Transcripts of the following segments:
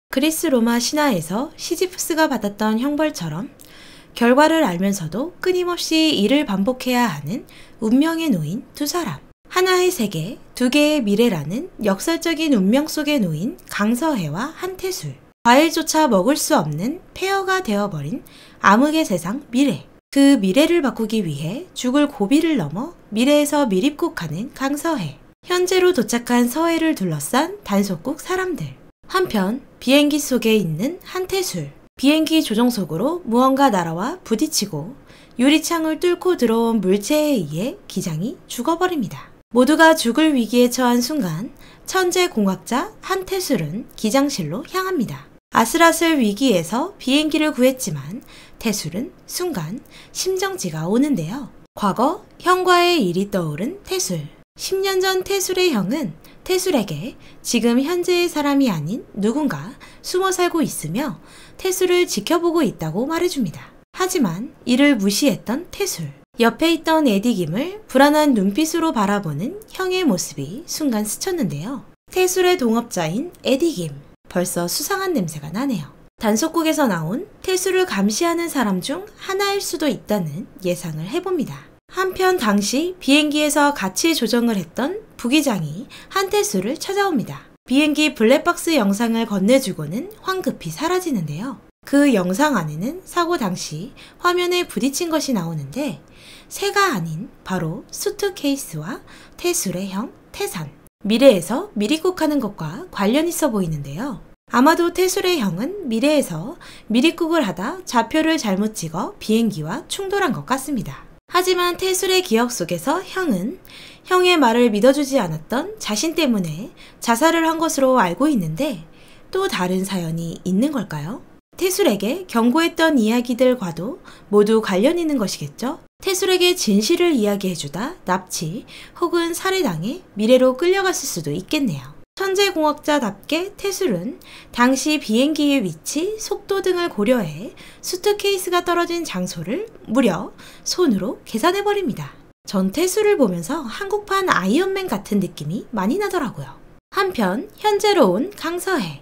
그리스 로마 신화에서 시지프스가 받았던 형벌처럼 결과를 알면서도 끊임없이 일을 반복해야 하는 운명에 놓인 두 사람. 하나의 세계, 두 개의 미래라는 역설적인 운명 속에 놓인 강서해와 한태술. 과일조차 먹을 수 없는 폐허가 되어버린 암흑의 세상 미래. 그 미래를 바꾸기 위해 죽을 고비를 넘어 미래에서 밀입국하는 강서해. 현재로 도착한 서해를 둘러싼 단속국 사람들. 한편 비행기 속에 있는 한태술. 비행기 조종석으로 무언가 날아와 부딪히고 유리창을 뚫고 들어온 물체에 의해 기장이 죽어버립니다. 모두가 죽을 위기에 처한 순간 천재 공학자 한태술은 기장실로 향합니다. 아슬아슬 위기에서 비행기를 구했지만 태술은 순간 심정지가 오는데요. 과거 형과의 일이 떠오른 태술. 10년 전 태술의 형은 태술에게 지금 현재의 사람이 아닌 누군가 숨어 살고 있으며 태술을 지켜보고 있다고 말해줍니다. 하지만 이를 무시했던 태술. 옆에 있던 에디김을 불안한 눈빛으로 바라보는 형의 모습이 순간 스쳤는데요. 태술의 동업자인 에디김. 벌써 수상한 냄새가 나네요. 단속국에서 나온 태술을 감시하는 사람 중 하나일 수도 있다는 예상을 해봅니다. 한편 당시 비행기에서 같이 조정을 했던 부기장이 한태술을 찾아옵니다. 비행기 블랙박스 영상을 건네주고는 황급히 사라지는데요. 그 영상 안에는 사고 당시 화면에 부딪힌 것이 나오는데 새가 아닌 바로 수트케이스와 태술의 형 태산. 미래에서 밀입국하는 것과 관련 있어 보이는데요. 아마도 태술의 형은 미래에서 밀입국을 하다 좌표를 잘못 찍어 비행기와 충돌한 것 같습니다. 하지만 태술의 기억 속에서 형은 형의 말을 믿어주지 않았던 자신 때문에 자살을 한 것으로 알고 있는데 또 다른 사연이 있는 걸까요? 태술에게 경고했던 이야기들과도 모두 관련 있는 것이겠죠? 태술에게 진실을 이야기해주다 납치 혹은 살해당해 미래로 끌려갔을 수도 있겠네요. 천재공학자답게 태술은 당시 비행기의 위치, 속도 등을 고려해 수트케이스가 떨어진 장소를 무려 손으로 계산해버립니다. 전 태술을 보면서 한국판 아이언맨 같은 느낌이 많이 나더라고요. 한편 현재로 온 강서해.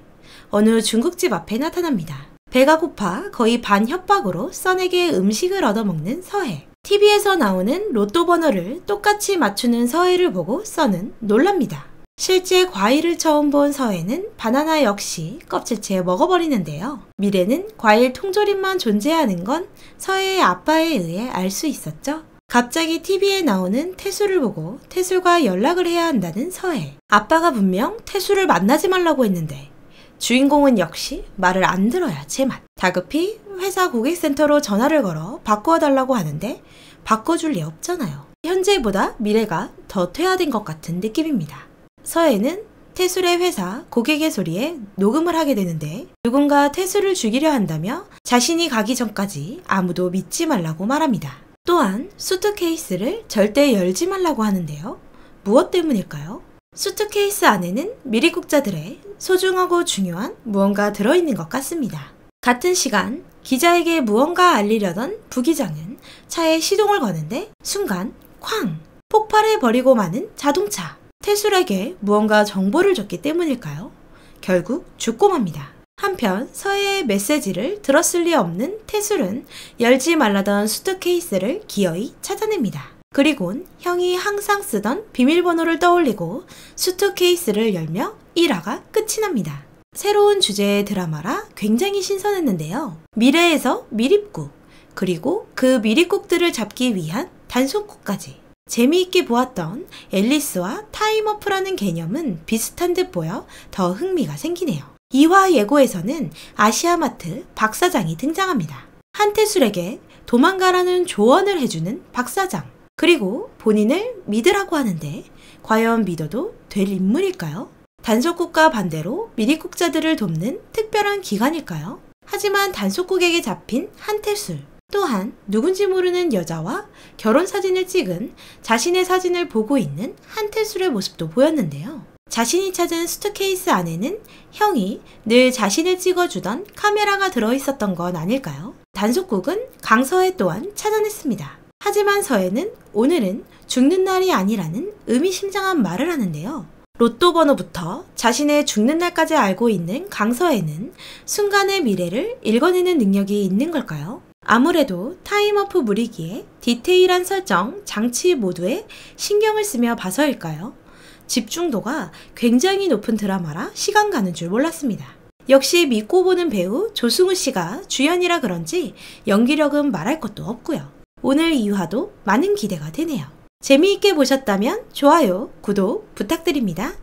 어느 중국집 앞에 나타납니다. 배가 고파 거의 반협박으로 써내게 음식을 얻어먹는 서해. TV에서 나오는 로또 번호를 똑같이 맞추는 서해를 보고 써는 놀랍니다. 실제 과일을 처음 본 서해는 바나나 역시 껍질째 먹어버리는데요. 미래는 과일 통조림만 존재하는 건 서해의 아빠에 의해 알 수 있었죠. 갑자기 TV에 나오는 태술을 보고 태술과 연락을 해야 한다는 서해. 아빠가 분명 태술을 만나지 말라고 했는데 주인공은 역시 말을 안 들어야 제맛. 다급히 회사 고객센터로 전화를 걸어 바꾸어달라고 하는데 바꿔줄 리 없잖아요. 현재보다 미래가 더 퇴화된 것 같은 느낌입니다. 서해는 태술의 회사 고객의 소리에 녹음을 하게 되는데 누군가 태술을 죽이려 한다며 자신이 가기 전까지 아무도 믿지 말라고 말합니다. 또한 수트케이스를 절대 열지 말라고 하는데요. 무엇 때문일까요? 수트케이스 안에는 밀입국자들의 소중하고 중요한 무언가 들어있는 것 같습니다. 같은 시간 기자에게 무언가 알리려던 부기장은 차에 시동을 거는데 순간 쾅! 폭발해버리고 마는 자동차. 태술에게 무언가 정보를 줬기 때문일까요? 결국 죽고 맙니다. 한편 서해의 메시지를 들었을 리 없는 태술은 열지 말라던 수트케이스를 기어이 찾아냅니다. 그리곤 형이 항상 쓰던 비밀번호를 떠올리고 수트케이스를 열며 1화가 끝이 납니다. 새로운 주제의 드라마라 굉장히 신선했는데요. 미래에서 밀입국, 그리고 그 밀입국들을 잡기 위한 단속국까지. 재미있게 보았던 앨리스와 타임워프라는 개념은 비슷한 듯 보여 더 흥미가 생기네요. 2화 예고에서는 아시아마트 박 사장이 등장합니다. 한태술에게 도망가라는 조언을 해주는 박 사장. 그리고 본인을 믿으라고 하는데 과연 믿어도 될 인물일까요? 단속국과 반대로 밀입국자들을 돕는 특별한 기관일까요? 하지만 단속국에게 잡힌 한태술. 또한 누군지 모르는 여자와 결혼 사진을 찍은 자신의 사진을 보고 있는 한태술의 모습도 보였는데요. 자신이 찾은 수트케이스 안에는 형이 늘 자신을 찍어주던 카메라가 들어있었던 건 아닐까요? 단속국은 강서해 또한 찾아냈습니다. 하지만 서해는 오늘은 죽는 날이 아니라는 의미심장한 말을 하는데요. 로또 번호부터 자신의 죽는 날까지 알고 있는 강서에는 순간의 미래를 읽어내는 능력이 있는 걸까요? 아무래도 타임워프 무리기에 디테일한 설정, 장치 모두에 신경을 쓰며 봐서일까요? 집중도가 굉장히 높은 드라마라 시간 가는 줄 몰랐습니다. 역시 믿고 보는 배우 조승우 씨가 주연이라 그런지 연기력은 말할 것도 없고요. 오늘 2화도 많은 기대가 되네요. 재미있게 보셨다면 좋아요, 구독 부탁드립니다.